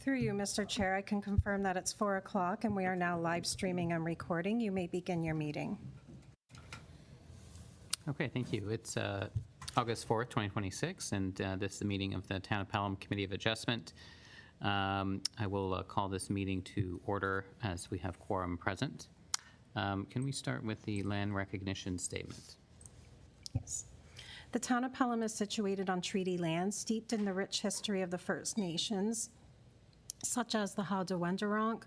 Through you, Mr. Chair, I can confirm that it's 4 o'clock and we are now live streaming and recording. You may begin your meeting. Okay, thank you. It's August 4th, 2026, and this is the meeting of the Town of Pelham Committee of Adjustment. I will call this meeting to order as we have quorum present. Can we start with the land recognition statement? Yes. The Town of Pelham is situated on treaty land steeped in the rich history of the First Nations, such as the Haudenosaunee,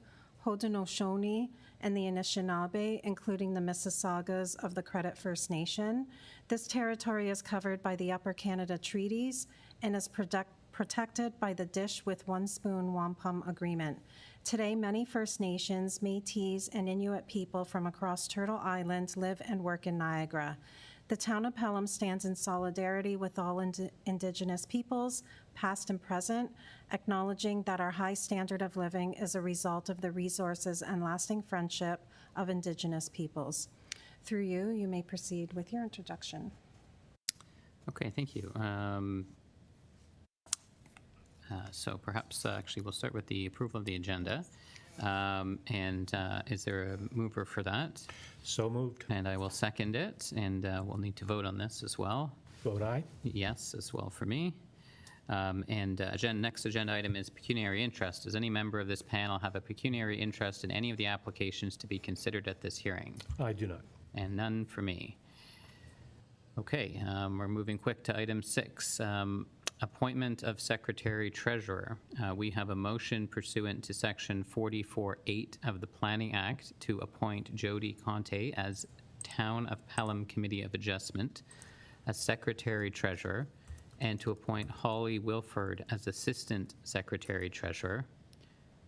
Haudenosaunee, and the Anishinaabe, including the Mississaugas of the Credit First Nation. This territory is covered by the Upper Canada Treaties and is protected by the Dish with One Spoon Wampum Agreement. Today, many First Nations, Métis, and Inuit people from across Turtle Island live and work in Niagara. The Town of Pelham stands in solidarity with all Indigenous peoples, past and present, acknowledging that our high standard of living is a result of the resources and lasting friendship of Indigenous peoples. Through you, you may proceed with your introduction. Okay, thank you. So perhaps actually we'll start with the approval of the agenda. Is there a mover for that? So moved. And I will second it, and we'll need to vote on this as well. Vote aye. Yes, as well for me. Next agenda item is pecuniary interest. Does any member of this panel have a pecuniary interest in any of the applications to be considered at this hearing? I do not. And none for me. Okay, we're moving quick to item 6. Appointment of Secretary Treasurer. We have a motion pursuant to Section 44(8) of the Planning Act to appoint Jody Conte as Town of Pelham Committee of Adjustment as Secretary Treasurer, and to appoint Holly Wilford as Assistant Secretary Treasurer.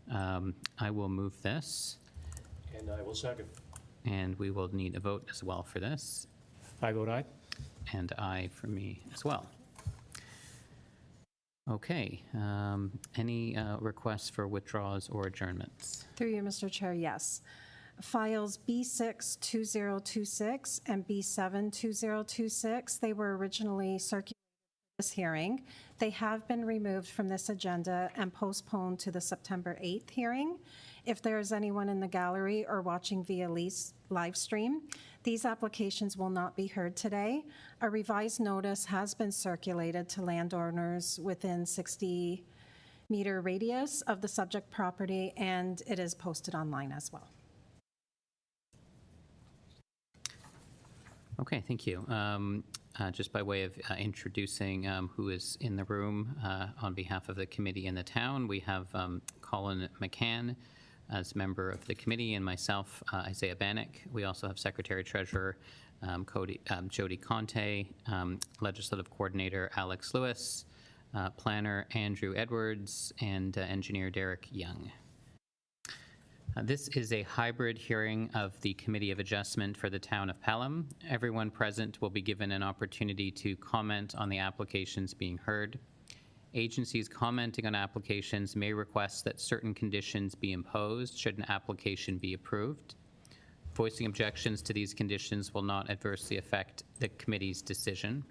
I will move this. And I will second. And we will need a vote as well for this. I vote aye. And aye for me as well. Okay, any requests for withdrawals or adjournments? Through you, Mr. Chair, yes. Files B6-2026 and B7-2026, they were originally circulated for this hearing. They have been removed from this agenda and postponed to the September 8th hearing. If there is anyone in the gallery or watching via live stream, these applications will not be heard today. A revised notice has been circulated to landowners within 60-meter radius of the subject property, and it is posted online as well. Okay, thank you. Just by way of introducing who is in the room on behalf of the committee and the town, we have Colin McCann as member of the committee, and myself, Isaiah Bannock. We also have Secretary Treasurer Jody Conte, Legislative Coordinator Alex Lewis, Planner Andrew Edwards, and Engineer Derek Young. This is a hybrid hearing of the Committee of Adjustment for the Town of Pelham. Everyone present will be given an opportunity to comment on the applications being heard. Agencies commenting on applications may request that certain conditions be imposed should an application be approved. Voicing objections to these conditions will not adversely affect the committee's decision.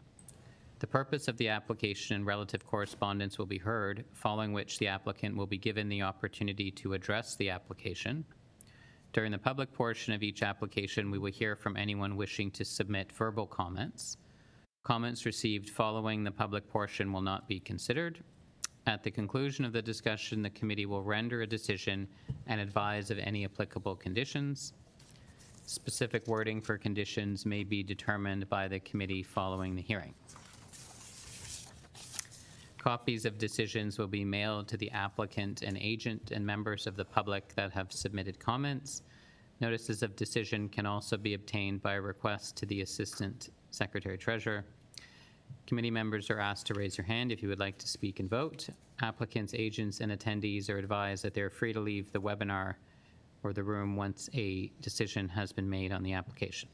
The purpose of the application and relative correspondence will be heard, following which the applicant will be given the opportunity to address the application. During the public portion of each application, we will hear from anyone wishing to submit verbal comments. Comments received following the public portion will not be considered. At the conclusion of the discussion, the committee will render a decision and advise of any applicable conditions. Specific wording for conditions may be determined by the committee following the hearing. Copies of decisions will be mailed to the applicant and agent and members of the public that have submitted comments. Notices of decision can also be obtained by request to the Assistant Secretary Treasurer. Committee members are asked to raise your hand if you would like to speak and vote. Applicants, agents, and attendees are advised that they're free to leave the webinar or the room once a decision has been made on the application.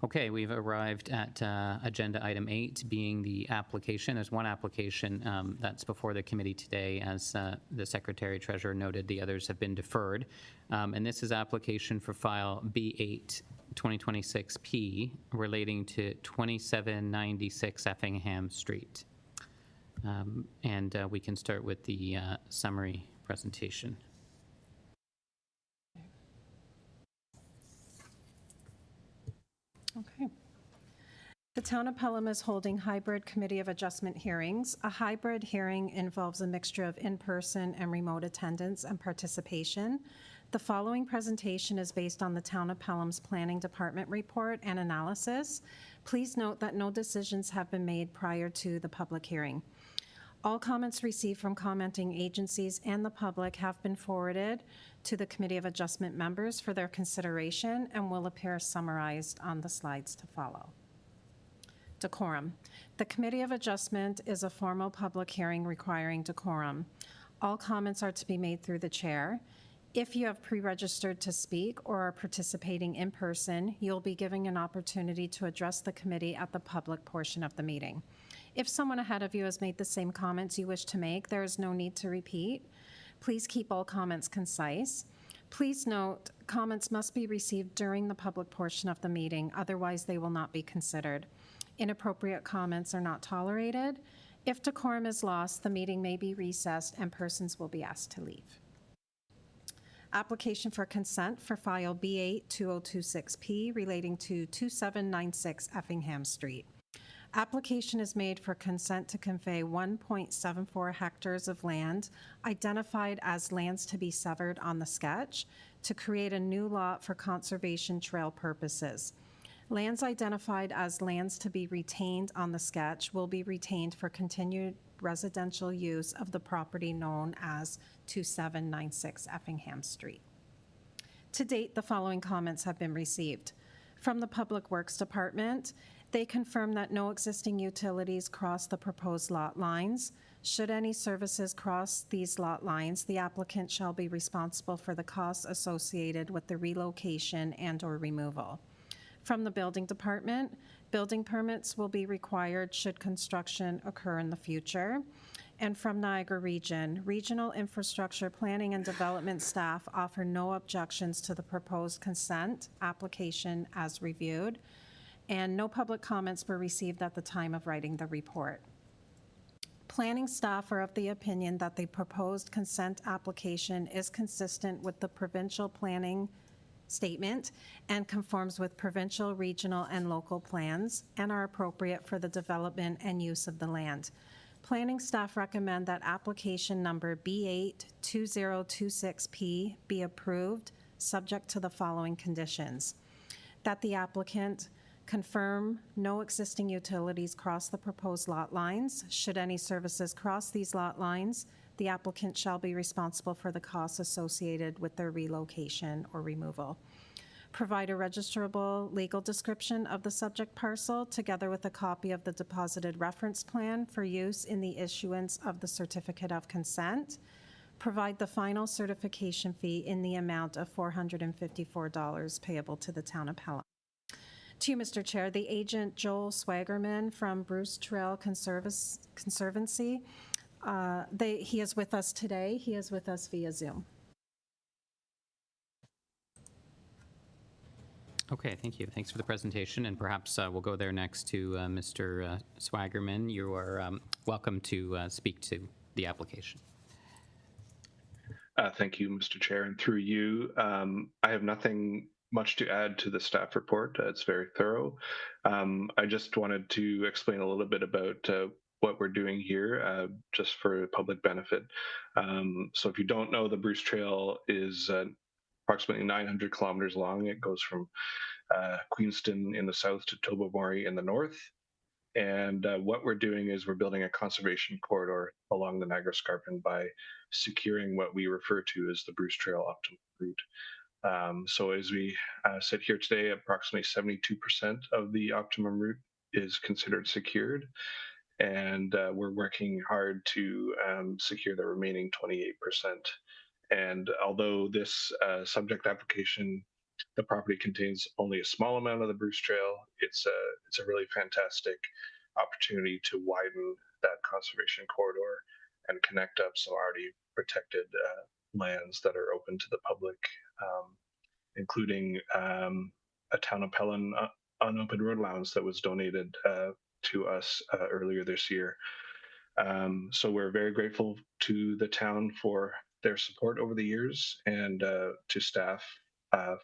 Okay, we've arrived at agenda item 8, being the application. There's one application that's before the committee today. As the Secretary Treasurer noted, the others have been deferred. And this is application for file B8 2026P relating to 2796 Effingham Street. And we can start with the summary presentation. Okay. The Town of Pelham is holding hybrid Committee of Adjustment hearings. A hybrid hearing involves a mixture of in-person and remote attendance and participation. The following presentation is based on the Town of Pelham's Planning Department report and analysis. Please note that no decisions have been made prior to the public hearing. All comments received from commenting agencies and the public have been forwarded to the Committee of Adjustment members for their consideration and will appear summarized on the slides to follow. Decorum. The Committee of Adjustment is a formal public hearing requiring decorum. All comments are to be made through the chair. If you have pre-registered to speak or are participating in person, you'll be given an opportunity to address the committee at the public portion of the meeting. If someone ahead of you has made the same comments you wish to make, there is no need to repeat. Please keep all comments concise. Please note, comments must be received during the public portion of the meeting, otherwise they will not be considered. Inappropriate comments are not tolerated. If decorum is lost, the meeting may be recessed and persons will be asked to leave. Application for consent for file B8-2026P relating to 2796 Effingham Street. Application is made for consent to convey 1.74 hectares of land identified as lands to be severed on the sketch to create a new lot for conservation trail purposes. Lands identified as lands to be retained on the sketch will be retained for continued residential use of the property known as 2796 Effingham Street. To date, the following comments have been received. From the Public Works Department, they confirm that no existing utilities cross the proposed lot lines. Should any services cross these lot lines, the applicant shall be responsible for the costs associated with the relocation and/or removal. From the Building Department, building permits will be required should construction occur in the future. And from Niagara Region, Regional Infrastructure Planning and Development staff offer no objections to the proposed consent application as reviewed, and no public comments were received at the time of writing the report. Planning staff are of the opinion that the proposed consent application is consistent with the provincial planning statement and conforms with provincial, regional, and local plans and are appropriate for the development and use of the land. Planning staff recommend that application number B8-2026P be approved, subject to the following conditions: that the applicant confirm no existing utilities cross the proposed lot lines. Should any services cross these lot lines, the applicant shall be responsible for the costs associated with their relocation or removal. Provide a registrable legal description of the subject parcel together with a copy of the deposited reference plan for use in the issuance of the certificate of consent. Provide the final certification fee in the amount of $454 payable to the Town of Pelham. To you, Mr. Chair, the agent Joel Swagerman from Bruce Trail Conservancy, he is with us today. He is with us via Zoom. Okay, thank you. Thanks for the presentation, and perhaps we'll go there next to Mr. Swagerman. You are welcome to speak to the application. Thank you, Mr. Chair, and through you, I have nothing much to add to the staff report. It's very thorough. I just wanted to explain a little bit about what we're doing here, just for public benefit. So if you don't know, the Bruce Trail is approximately 900 kilometers long. It goes from Queenston in the south to Tobermory in the north. And what we're doing is we're building a conservation corridor along the Niagara Escarpment by securing what we refer to as the Bruce Trail optimum route. So as we sit here today, approximately 72% of the optimum route is considered secured. And we're working hard to secure the remaining 28%. And although this subject application, the property contains only a small amount of the Bruce Trail, it's a really fantastic opportunity to widen that conservation corridor and connect up some already protected lands that are open to the public, including a Town of Pelham unopened road allowance that was donated to us earlier this year. So we're very grateful to the town for their support over the years, and to staff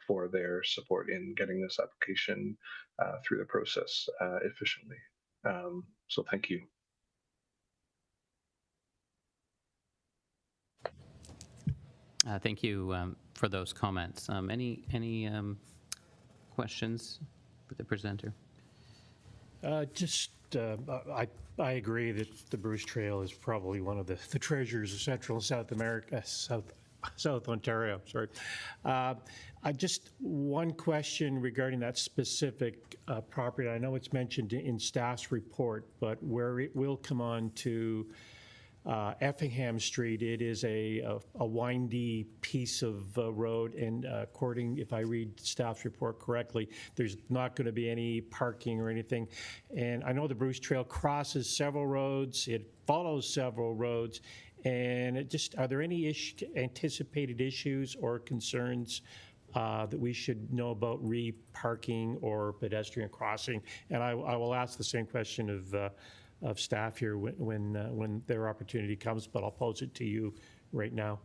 for their support in getting this application through the process efficiently. So thank you. Thank you for those comments. Any questions for the presenter? I agree that the Bruce Trail is probably one of the treasures of Central and South America, South Ontario, sorry. Just one question regarding that specific property. I know it's mentioned in staff's report, but where it will come on to Effingham Street, it is a windy piece of road, and according, if I read staff's report correctly, there's not going to be any parking or anything. And I know the Bruce Trail crosses several roads, it follows several roads, and are there any anticipated issues or concerns that we should know about re-parking or pedestrian crossing? And I will ask the same question of staff here when their opportunity comes, but I'll pose it to you right now.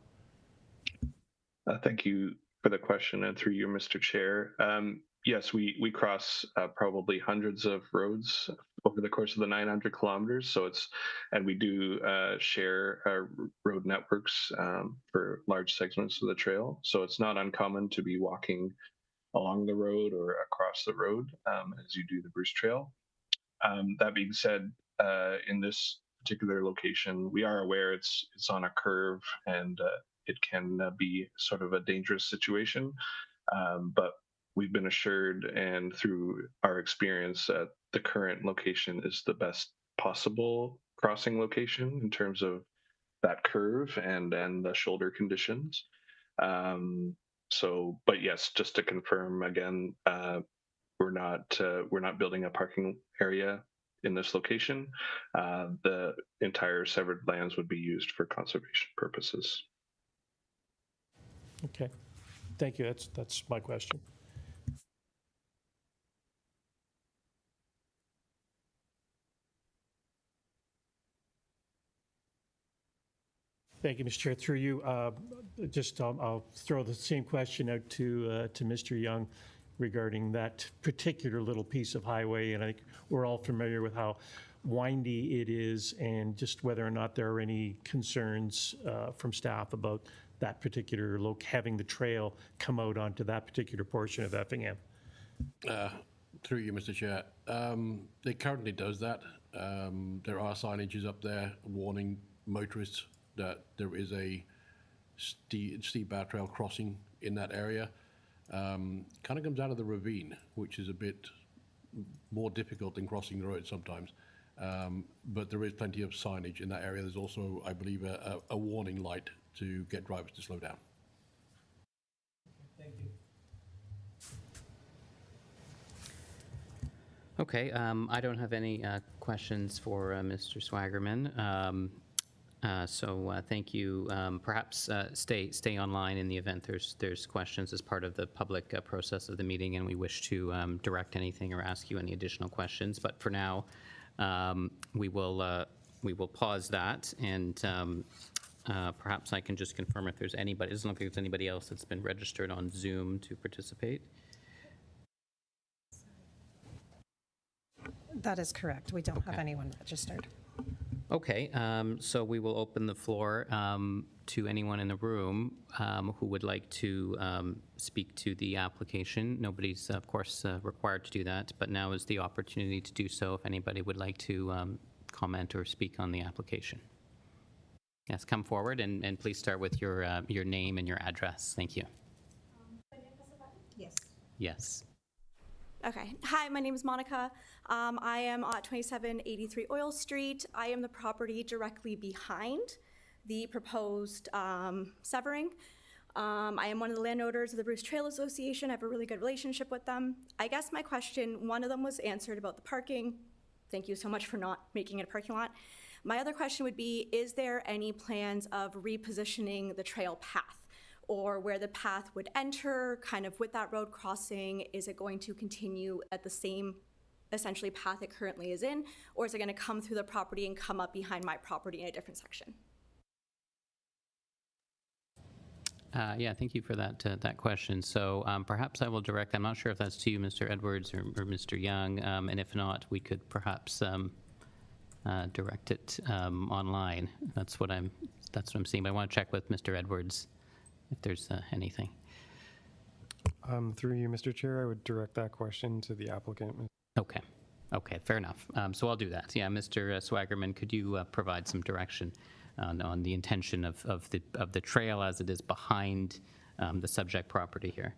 Thank you for the question, and through you, Mr. Chair. Yes, we cross probably hundreds of roads over the course of the 900 kilometers. So and we do share road networks for large segments of the trail. So it's not uncommon to be walking along the road or across the road as you do the Bruce Trail. That being said, in this particular location, we are aware it's on a curve, and it can be sort of a dangerous situation. But we've been assured, and through our experience, that the current location is the best possible crossing location in terms of that curve and the shoulder conditions. But yes, just to confirm again, we're not building a parking area in this location. The entire severed lands would be used for conservation purposes. Okay, thank you. That's my question. Thank you, Mr. Chair. Through you, I'll throw the same question out to Mr. Young regarding that particular little piece of highway, and I think we're all familiar with how windy it is, and just whether or not there are any concerns from staff about that particular having the trail come out onto that particular portion of Effingham. Through you, Mr. Chair. It currently does that. There are signages up there warning motorists that there is a steep bow trail crossing in that area. Kind of comes out of the ravine, which is a bit more difficult than crossing the road sometimes. But there is plenty of signage in that area. There's also, I believe, a warning light to get drivers to slow down. Thank you. Okay, I don't have any questions for Mr. Swaggerman. Thank you. Perhaps stay online in the event there's questions as part of the public process of the meeting, and we wish to direct anything or ask you any additional questions. But for now, we will pause that, and perhaps I can just confirm if there's anybody. It doesn't look like there's anybody else that's been registered on Zoom to participate. That is correct. We don't have anyone registered. Okay, so we will open the floor to anyone in the room who would like to speak to the application. Nobody's, of course, required to do that, but now is the opportunity to do so if anybody would like to comment or speak on the application. Yes, come forward and please start with your name and your address. Thank you. Yes. Yes. Okay. Hi, my name is Monica. I am at 2783 Oil Street. I am the property directly behind the proposed severing. I am one of the landowners of the Bruce Trail Association. I have a really good relationship with them. I guess my question, one of them was answered about the parking. Thank you so much for not making it a parking lot. My other question would be, is there any plans of repositioning the trail path, or where the path would enter, kind of with that road crossing? Is it going to continue at the same essentially path it currently is in, or is it going to come through the property and come up behind my property in a different section? Yeah, thank you for that question. So perhaps I will direct, I'm not sure if that's to you, Mr. Edwards or Mr. Young, and if not, we could perhaps direct it online. That's what I'm seeing, but I want to check with Mr. Edwards if there's anything. Through you, Mr. Chair, I would direct that question to the applicant. Okay, fair enough. So I'll do that. Yeah, Mr. Swaggerman, could you provide some direction on the intention of the trail as it is behind the subject property here?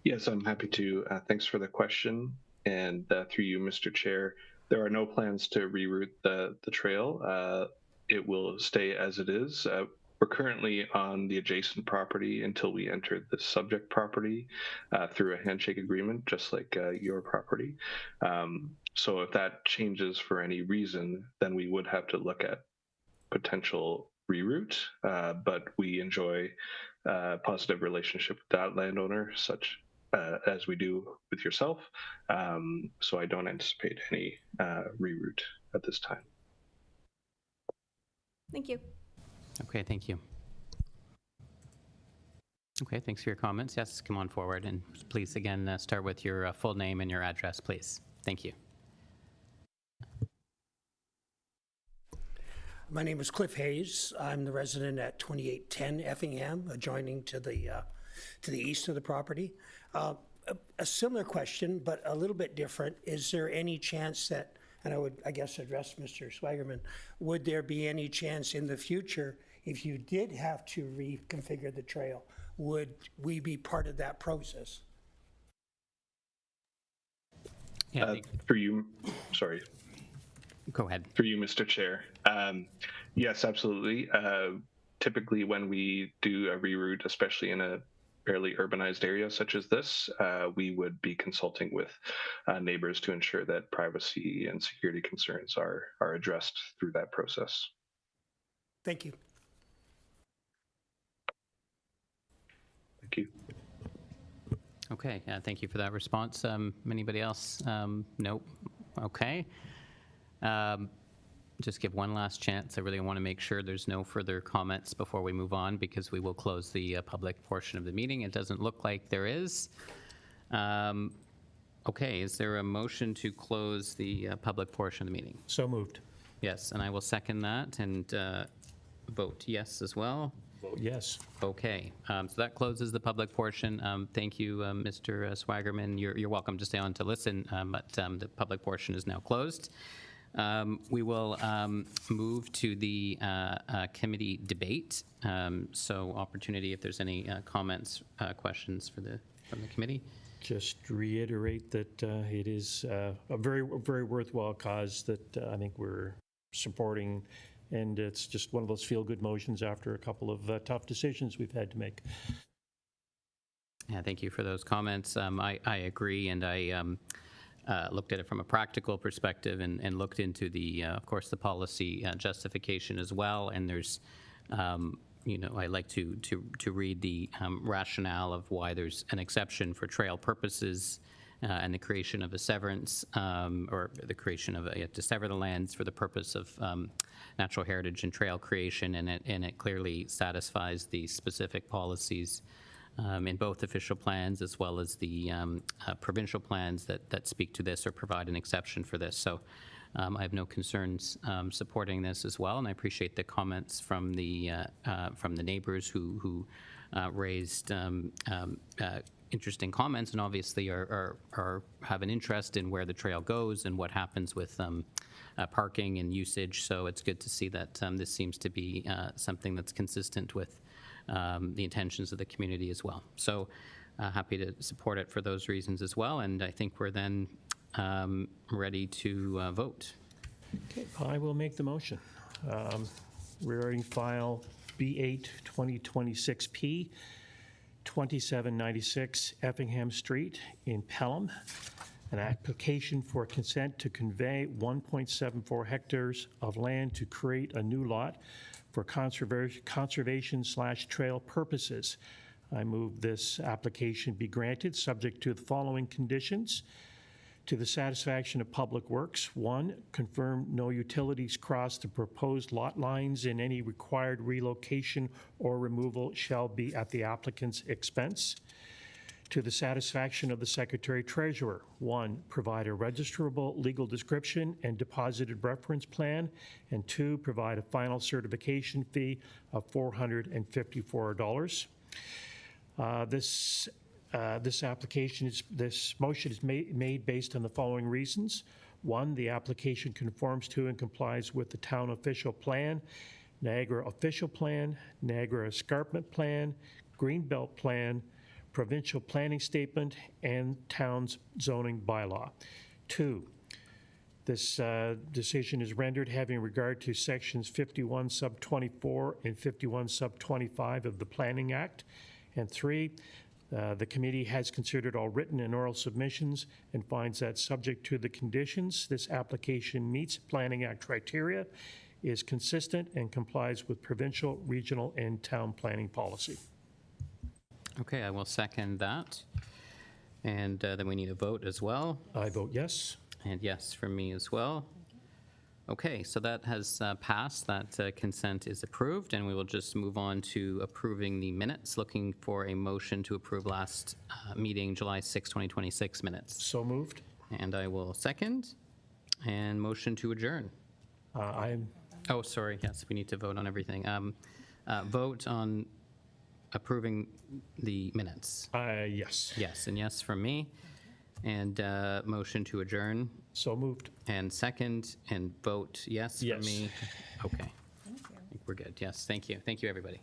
Yes, I'm happy to. Thanks for the question. And through you, Mr. Chair, there are no plans to reroute the trail. It will stay as it is. We're currently on the adjacent property until we enter the subject property through a handshake agreement, just like your property. So if that changes for any reason, then we would have to look at potential reroute, but we enjoy a positive relationship with that landowner, such as we do with yourself. So I don't anticipate any reroute at this time. Thank you. Okay, thank you. Okay, thanks for your comments. Yes, come on forward, and please, again, start with your full name and your address, please. Thank you. My name is Cliff Hayes. I'm the resident at 2810 Effingham, adjoining to the east of the property. A similar question, but a little bit different. Is there any chance that, and I would, I guess, address Mr. Swaggerman, would there be any chance in the future, if you did have to reconfigure the trail, would we be part of that process? Yeah, For you, sorry. go ahead. Through you, Mr. Chair. Yes, absolutely. Typically, when we do a reroute, especially in a fairly urbanized area such as this, we would be consulting with neighbors to ensure that privacy and security concerns are addressed through that process. Thank you. Thank you. Okay, thank you for that response. Anybody else? Nope. Okay. Just give one last chance. I really want to make sure there's no further comments before we move on, because we will close the public portion of the meeting. It doesn't look like there is. Okay, is there a motion to close the public portion of the meeting? So moved. Yes, and I will second that and vote yes as well. Vote yes. Okay, so that closes the public portion. Thank you, Mr. Swaggerman. You're welcome to stay on to listen, but the public portion is now closed. We will move to the committee debate. So opportunity if there's any comments, questions from the committee. Just reiterate that it is a very worthwhile cause that I think we're supporting, and it's just one of those feel-good motions after a couple of tough decisions we've had to make. Yeah, thank you for those comments. I agree, and I looked at it from a practical perspective and looked into the, of course, the policy justification as well. And there's, I like to read the rationale of why there's an exception for trail purposes and the creation of a severance or the creation of to sever the lands for the purpose of natural heritage and trail creation, and it clearly satisfies the specific policies in both official plans as well as the provincial plans that speak to this or provide an exception for this. So I have no concerns supporting this as well, and I appreciate the comments from the neighbors who raised interesting comments, and obviously have an interest in where the trail goes and what happens with parking and usage. So it's good to see that this seems to be something that's consistent with the intentions of the community as well. So happy to support it for those reasons as well. And I think we're then ready to vote. Okay, I will make the motion. Regarding file B8 2026P, 2796 Effingham Street in Pelham, an application for consent to convey 1.74 hectares of land to create a new lot for conservation/trail purposes. I move this application be granted, subject to the following conditions: To the satisfaction of Public Works, 1, confirm no utilities cross the proposed lot lines and any required relocation or removal shall be at the applicant's expense. To the satisfaction of the Secretary Treasurer, 1, provide a registrable legal description and deposited reference plan, and 2, provide a final certification fee of $454. This motion is made based on the following reasons. 1, the application conforms to and complies with the town official plan, Niagara official plan, Niagara escarpment plan, Greenbelt plan, provincial planning statement, and town's zoning bylaw. 2, this decision is rendered having regard to sections 51 sub 24 and 51 sub 25 of the Planning Act. And 3, the committee has considered all written and oral submissions and finds that subject to the conditions, this application meets Planning Act criteria, is consistent, and complies with provincial, regional, and town planning policy. Okay, I will second that. And then we need a vote as well. I vote yes. And yes from me as well. Okay, so that has passed. That consent is approved, and we will just move on to approving the minutes. Looking for a motion to approve last meeting, July 6, 2026 minutes. So moved. And I will second. And motion to adjourn. Oh, sorry, yes, we need to vote on everything. Vote on approving the minutes. Yes. Yes, and yes from me. And motion to adjourn. So moved. And second, and vote yes from Yes. me. Okay. I think we're good. Yes, thank you. Thank you, everybody.